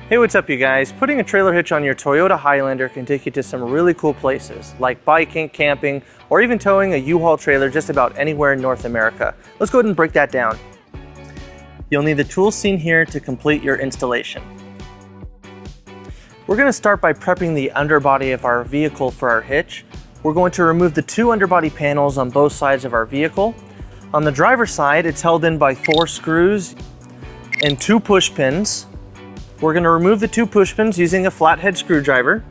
Hey, what's up you guys? Putting a trailer hitch on your Toyota Highlander can take you to some really cool places, like biking, camping, or even towing a U-Haul trailer just about anywhere in North America. Let's go ahead and break that down. You'll need the tools seen here to complete your installation. We're going to start by prepping the underbody of our vehicle for our hitch. We're going to remove the two underbody panels on both sides of our vehicle. On the driver's side, it's held in by 4 screws and 2 push pins. We're going to remove the 2 push pins using a flathead screwdriver,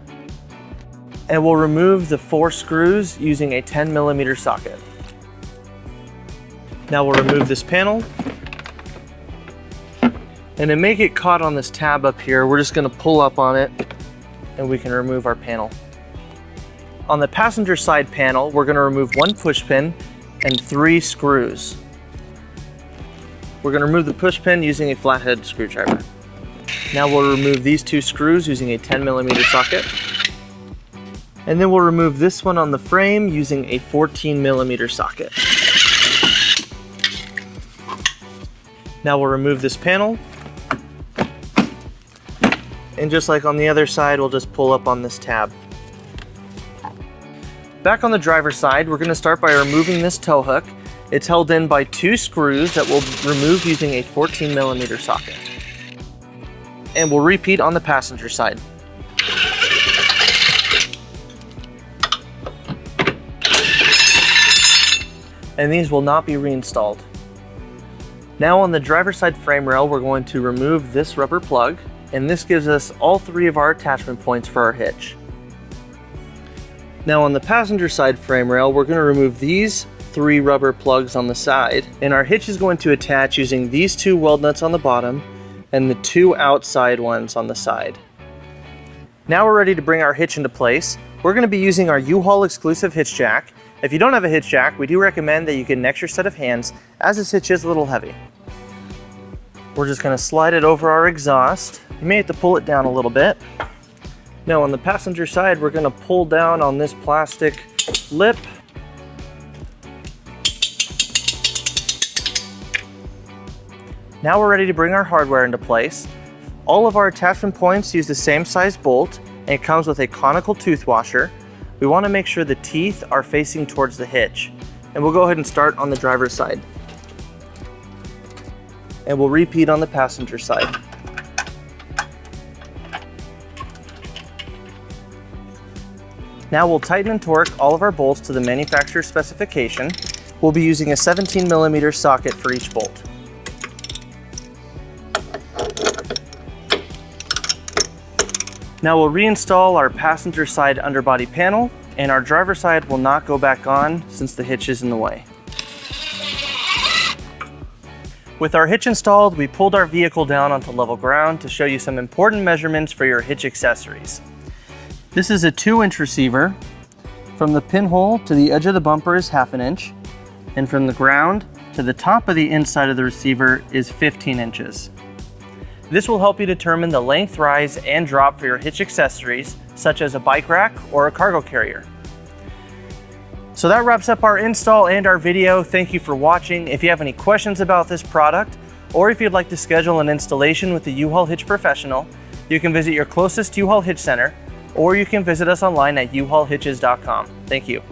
and we'll remove the 4 screws using a 10mm socket. Now we'll remove this panel, and to make it caught on this tab up here, we're just going to pull up on it and we can remove our panel. On the passenger side panel, we're going to remove 1 push pin and 3 screws. We're going to remove the push pin using a flathead screwdriver. Now we'll remove these 2 screws using a 10mm socket. And then we'll remove this one on the frame using a 14mm socket. Now we'll remove this panel. And just like on the other side, we'll just pull up on this tab. Back on the driver's side, we're going to start by removing this tow hook. It's held in by 2 screws that we'll remove using a 14mm socket. And we'll repeat on the passenger side. And these will not be reinstalled. Now on the driver's side frame rail, we're going to remove this rubber plug, and this gives us all 3 of our attachment points for our hitch. Now on the passenger side frame rail, we're going to remove these 3 rubber plugs on the side, and our hitch is going to attach using these 2 weld nuts on the bottom and the 2 outside ones on the side. Now we're ready to bring our hitch into place. We're going to be using our U-Haul exclusive hitch jack. If you don't have a hitch jack, we do recommend that you get an extra set of hands, as this hitch is a little heavy. We're just going to slide it over our exhaust. You may have to pull it down a little bit. Now on the passenger side, we're going to pull down on this plastic lip. Now we're ready to bring our hardware into place. All of our attachment points use the same size bolt, and it comes with a conical tooth washer. We want to make sure the teeth are facing towards the hitch. And we'll go ahead and start on the driver's side. And we'll repeat on the passenger side. Now we'll tighten and torque all of our bolts to the manufacturer's specification. We'll be using a 17mm socket for each bolt. Now we'll reinstall our passenger side underbody panel, and our driver's side will not go back on since the hitch is in the way. With our hitch installed, we pulled our vehicle down onto level ground to show you some important measurements for your hitch accessories. This is a 2-inch receiver. From the pinhole to the edge of the bumper is 1/2 inch, and from the ground to the top of the inside of the receiver is 15 inches. This will help you determine the length, rise, and drop for your hitch accessories, such as a bike rack or a cargo carrier. So that wraps up our install and our video. Thank you for watching. If you have any questions about this product, or if you'd like to schedule an installation with the U-Haul Hitch Professional, you can visit your closest U-Haul Hitch Center, or you can visit us online at uhaulhitches.com. Thank you.